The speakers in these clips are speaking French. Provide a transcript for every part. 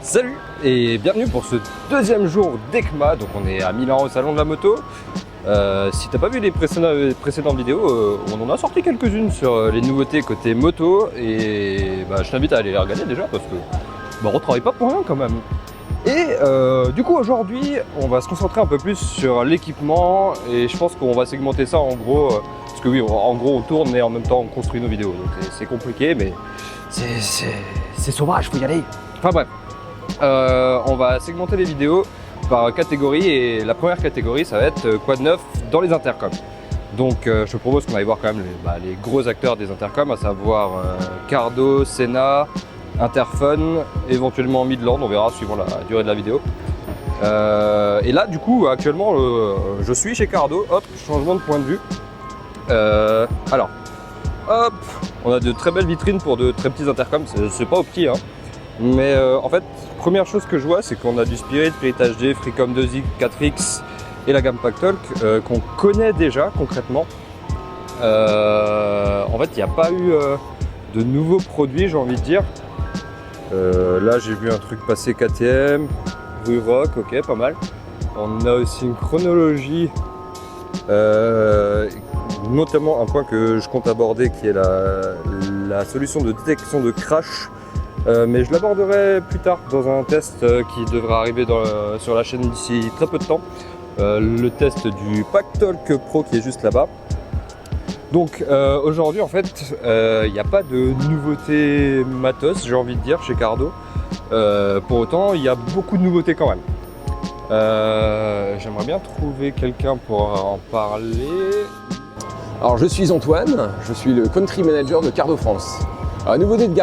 Salut et bienvenue pour ce deuxième jour d'ECMA. Donc on est à Milan au salon de la moto. Si t'as pas vu les précédentes vidéos, on en a sorti quelques-unes sur les nouveautés côté moto. Et je t'invite à aller les regarder déjà parce que on travaille pas pour rien quand même. Et du coup aujourd'hui on va se concentrer un peu plus sur l'équipement. Et je pense qu'on va segmenter ça en gros. Parce que oui, en gros on tourne et en même temps on construit nos vidéos. Donc c'est compliqué mais c'est sauvage, faut y aller. Enfin bref. On va segmenter les vidéos par catégorie et la première catégorie ça va être quoi de neuf dans les intercoms. Donc je te propose qu'on aille voir quand même les gros acteurs des intercoms, à savoir Cardo, Sena, Interphone, éventuellement Midland, on verra suivant la durée de la vidéo. Et là du coup actuellement je suis chez Cardo, hop, changement de point de vue. Alors, hop, on a de très belles vitrines pour de très petits intercoms, c'est pas au petit hein. Mais en fait, première chose que je vois, c'est qu'on a du Spirit, Spirit HD, Freecom 2X, 4X et la gamme Packtalk qu'on connaît déjà concrètement. En fait, il n'y a pas eu de nouveaux produits, j'ai envie de dire. Là, j'ai vu un truc passer KTM, Ruroc, ok, pas mal. On a aussi une chronologie, notamment un point que je compte aborder qui est la solution de détection de crash. Mais je l'aborderai plus tard dans un test qui devra arriver sur la chaîne d'ici très peu de temps. Le test du Packtalk Pro qui est juste là-bas. Donc aujourd'hui en fait il n'y a pas de nouveautés matos, j'ai envie de dire, chez Cardo. Pour autant il y a beaucoup de nouveautés quand même. J'aimerais bien trouver quelqu'un pour en parler. Alors je suis Antoine, je suis le Country Manager de Cardo France. La nouveauté de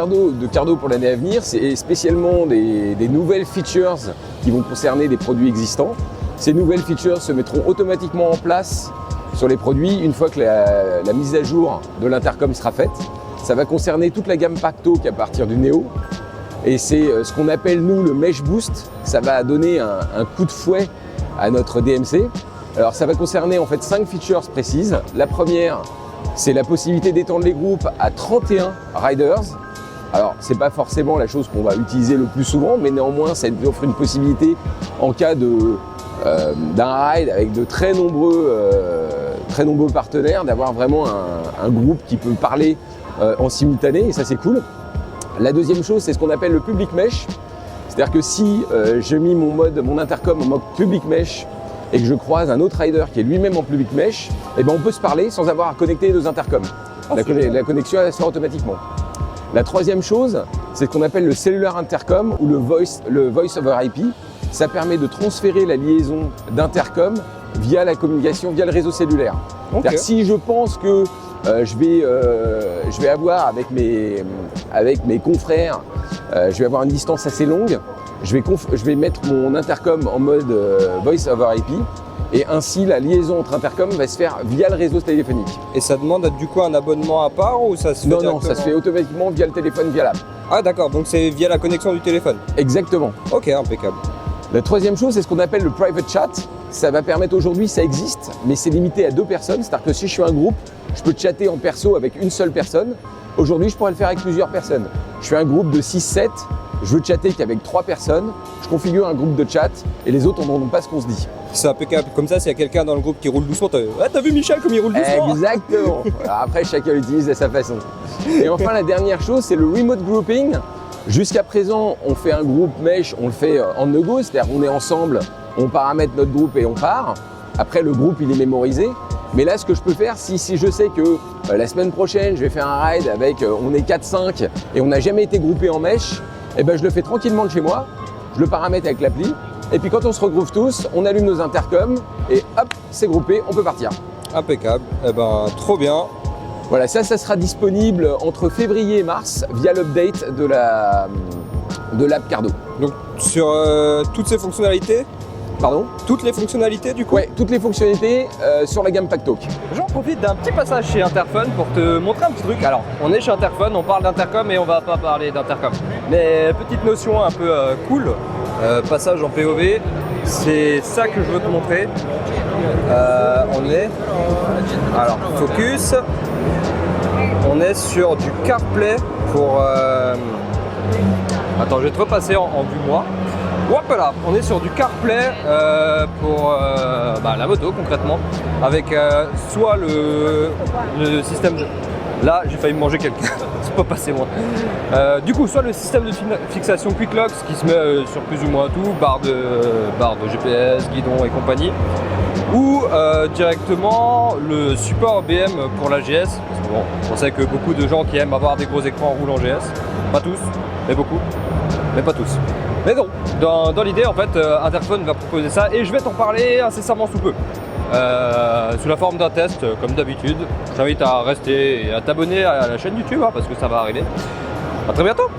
Cardo pour l'année à venir, c'est spécialement des nouvelles features qui vont concerner des produits existants. Ces nouvelles features se mettront automatiquement en place sur les produits une fois que la mise à jour de l'intercom sera faite. Ça va concerner toute la gamme Packtalk à partir du Neo. Et c'est ce qu'on appelle nous le Mesh Boost. Ça va donner un coup de fouet à notre DMC. Alors ça va concerner en fait 5 features précises. La première, c'est la possibilité d'étendre les groupes à 31 riders. Alors, c'est pas forcément la chose qu'on va utiliser le plus souvent, mais néanmoins, ça offre une possibilité en cas d'un ride avec de très nombreux partenaires, d'avoir vraiment un groupe qui peut parler en simultané, et ça c'est cool. La deuxième chose, c'est ce qu'on appelle le public mesh. C'est-à-dire que si j'ai mis mon intercom en mode public mesh, et que je croise un autre rider qui est lui-même en public mesh, et on peut se parler sans avoir à connecter les deux intercoms. La connexion elle se fait automatiquement. La troisième chose, c'est ce qu'on appelle le cellular intercom ou le voice over IP. Ça permet de transférer la liaison d'intercom via la communication, via le réseau cellulaire. Okay. C'est-à-dire que si je pense que je vais avoir avec mes confrères, je vais avoir une distance assez longue, je vais mettre mon intercom en mode voice over IP et ainsi la liaison entre intercom va se faire via le réseau téléphonique. Et ça demande du coup un abonnement à part ou ça se fait Non, ça se fait automatiquement via le téléphone, via l'app. Ah d'accord, donc c'est via la connexion du téléphone. Exactement. Ok, impeccable. La troisième chose, c'est ce qu'on appelle le private chat. Ça va permettre aujourd'hui, ça existe, mais c'est limité à 2 personnes. C'est-à-dire que si je suis un groupe, je peux chatter en perso avec une seule personne. Aujourd'hui, je pourrais le faire avec plusieurs personnes. Je fais un groupe de 6-7. Je veux chatter qu'avec 3 personnes, je configure un groupe de chat et les autres n'entendront pas ce qu'on se dit. C'est impeccable, comme ça s'il y a quelqu'un dans le groupe qui roule doucement, t'as vu Michel comme il roule doucement? Exactement. Alors après chacun l'utilise à sa façon. Et enfin la dernière chose c'est le remote grouping. Jusqu'à présent on fait un groupe mesh, on le fait en no-go, c'est-à-dire on est ensemble, on paramètre notre groupe et on part. Après le groupe il est mémorisé. Mais là ce que je peux faire, si je sais que la semaine prochaine je vais faire un ride avec, on est 4-5 et on n'a jamais été groupé en mesh, je le fais tranquillement de chez moi, je le paramètre avec l'appli, et puis quand on se regroupe tous, on allume nos intercoms, et hop, c'est groupé, on peut partir. Impeccable, trop bien. Voilà, ça sera disponible entre février et mars via l'update de l'app Cardo. Donc sur toutes ces fonctionnalités? Pardon? Toutes les fonctionnalités du coup? Ouais, toutes les fonctionnalités sur la gamme Packtalk. J'en profite d'un petit passage chez Interphone pour te montrer un petit truc. Alors, on est chez Interphone, on parle d'intercom et on va pas parler d'intercom. Mais petite notion un peu cool, passage en POV, c'est ça que je veux te montrer. On est, alors focus, on est sur du CarPlay pour Attends, je vais te repasser en vue moi. Hop là, on est sur du CarPlay pour la moto concrètement, avec soit le système de... Là, j'ai failli me manger quelqu'un, c'est pas passé moi. Du coup, soit le système de fixation Quick Locks qui se met sur plus ou moins tout, barre de GPS, guidon et compagnie, ou directement le support BM pour l'AGS. Parce que bon, on sait que beaucoup de gens qui aiment avoir des gros écrans roulent en GS, pas tous, mais beaucoup, mais pas tous. Mais non, dans l'idée en fait, Interphone va proposer ça et je vais t'en parler incessamment sous peu. Sous la forme d'un test comme d'habitude. Je t'invite à rester et à t'abonner à la chaîne YouTube parce que ça va arriver. A très bientôt.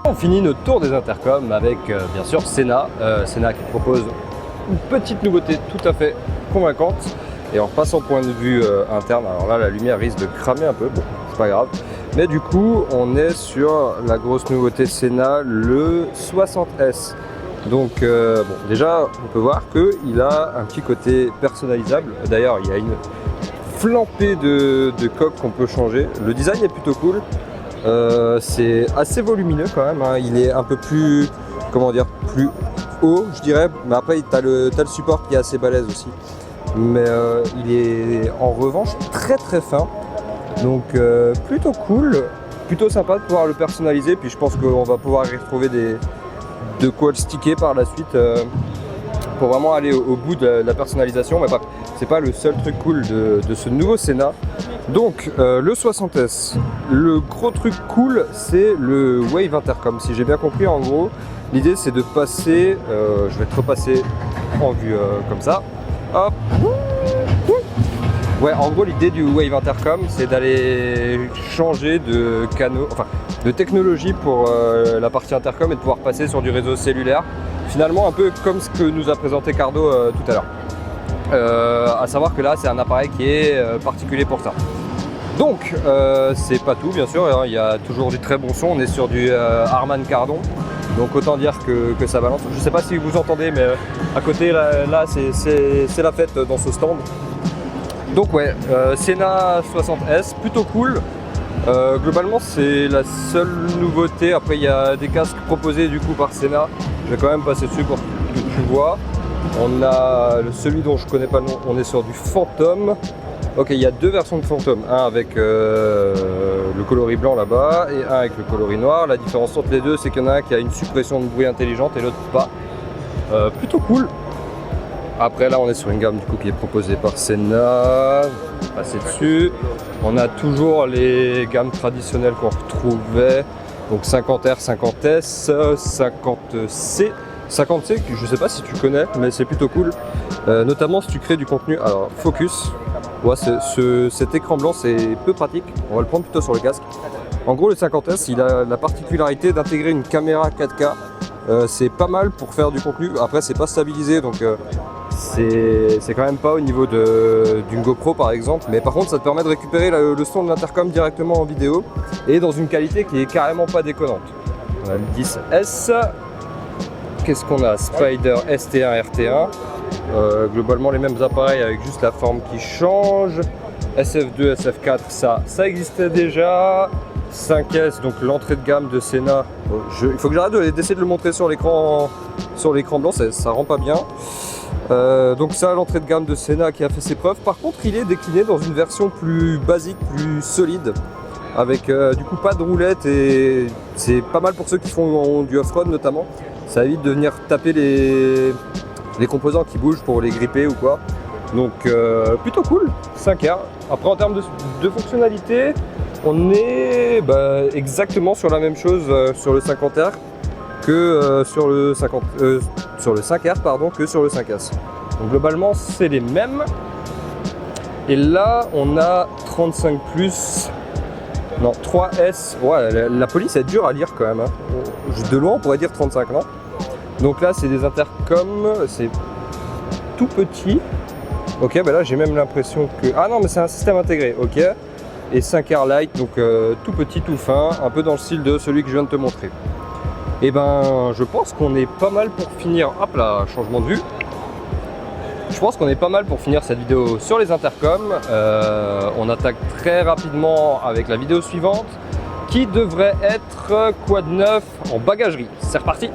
On finit notre tour des intercoms avec bien sûr Sena. Sena qui propose une petite nouveauté tout à fait convaincante. Et en passant au point de vue interne, alors là la lumière risque de cramer un peu, bon c'est pas grave. Mais du coup on est sur la grosse nouveauté Sena, le 60S. Donc bon, déjà on peut voir qu'il a un petit côté personnalisable. D'ailleurs il y a une flambée de coques qu'on peut changer. Le design est plutôt cool. C'est assez volumineux quand même, hein. Il est un peu plus, comment dire, plus haut je dirais. Mais après tu as le support qui est assez balèze aussi. Mais il est en revanche très fin. Donc plutôt cool, plutôt sympa de pouvoir le personnaliser. Puis je pense qu'on va pouvoir y retrouver de quoi le sticker par la suite pour vraiment aller au bout de la personnalisation. Mais c'est pas le seul truc cool de ce nouveau Sena. Donc le 60S, le gros truc cool c'est le Wave Intercom. Si j'ai bien compris, en gros l'idée c'est de passer, je vais te repasser en vue comme ça, hop. Ouais, en gros l'idée du Wave Intercom c'est d'aller changer de canaux, enfin de technologie pour la partie intercom et de pouvoir passer sur du réseau cellulaire. Finalement un peu comme ce que nous a présenté Cardo tout à l'heure. À savoir que là c'est un appareil qui est particulier pour ça. Donc c'est pas tout bien sûr, hein, il y a toujours du très bon son, on est sur du Harman Kardon. Donc autant dire que ça balance. Je sais pas si vous entendez mais à côté là c'est la fête dans ce stand. Donc ouais, Sena 60S, plutôt cool. Globalement c'est la seule nouveauté. Après il y a des casques proposés du coup par Sena. Je vais quand même passer dessus pour que tu vois. On a celui dont je connais pas le nom, on est sur du Phantom. Ok, il y a deux versions de Phantom, un avec le coloris blanc là-bas et un avec le coloris noir. La différence entre les deux c'est qu'il y en a un qui a une suppression de bruit intelligente et l'autre pas. Plutôt cool. Après là on est sur une gamme du coup qui est proposée par Sena, on va passer dessus. On a toujours les gammes traditionnelles qu'on retrouvait, donc 50R, 50S, 50C. 50C, je sais pas si tu connais, mais c'est plutôt cool, notamment si tu crées du contenu. Alors focus, ouais, cet écran blanc c'est peu pratique, on va le prendre plutôt sur le casque. En gros le 50S il a la particularité d'intégrer une caméra 4K. C'est pas mal pour faire du contenu. Après c'est pas stabilisé donc c'est quand même pas au niveau d'une GoPro par exemple, mais par contre ça te permet de récupérer le son de l'intercom directement en vidéo et dans une qualité qui est carrément pas déconnante. On a le 10S, qu'est-ce qu'on a? Spider ST1 RT1, globalement les mêmes appareils avec juste la forme qui change. SF2, SF4 ça existait déjà. 5S, donc l'entrée de gamme de Sena. Il faut que j'arrête d'essayer de le montrer sur l'écran blanc, ça rend pas bien. Donc ça, l'entrée de gamme de Sena qui a fait ses preuves. Par contre il est décliné dans une version plus basique, plus solide, avec du coup pas de roulette, et c'est pas mal pour ceux qui font du off-road notamment. Ça évite de venir taper les composants qui bougent pour les gripper ou quoi. Donc plutôt cool, 5R. Après en termes de fonctionnalité, on est exactement sur la même chose sur le 50R que sur le 5R pardon, que sur le 5S. Donc globalement c'est les mêmes. Et là on a 35 plus, non 3S. Ouais, la police est dure à lire quand même, hein. De loin on pourrait dire 35 non. Donc là c'est des intercoms, c'est tout petit. Ok, bah là j'ai même l'impression que... Ah non mais c'est un système intégré, ok. Et 5R Lite, donc tout petit, tout fin, un peu dans le style de celui que je viens de te montrer. Et ben je pense qu'on est pas mal pour finir, hop là, changement de vue. Je pense qu'on est pas mal pour finir cette vidéo sur les intercoms. On attaque très rapidement avec la vidéo suivante. qui devrait être quoi de neuf en bagagerie. C'est reparti!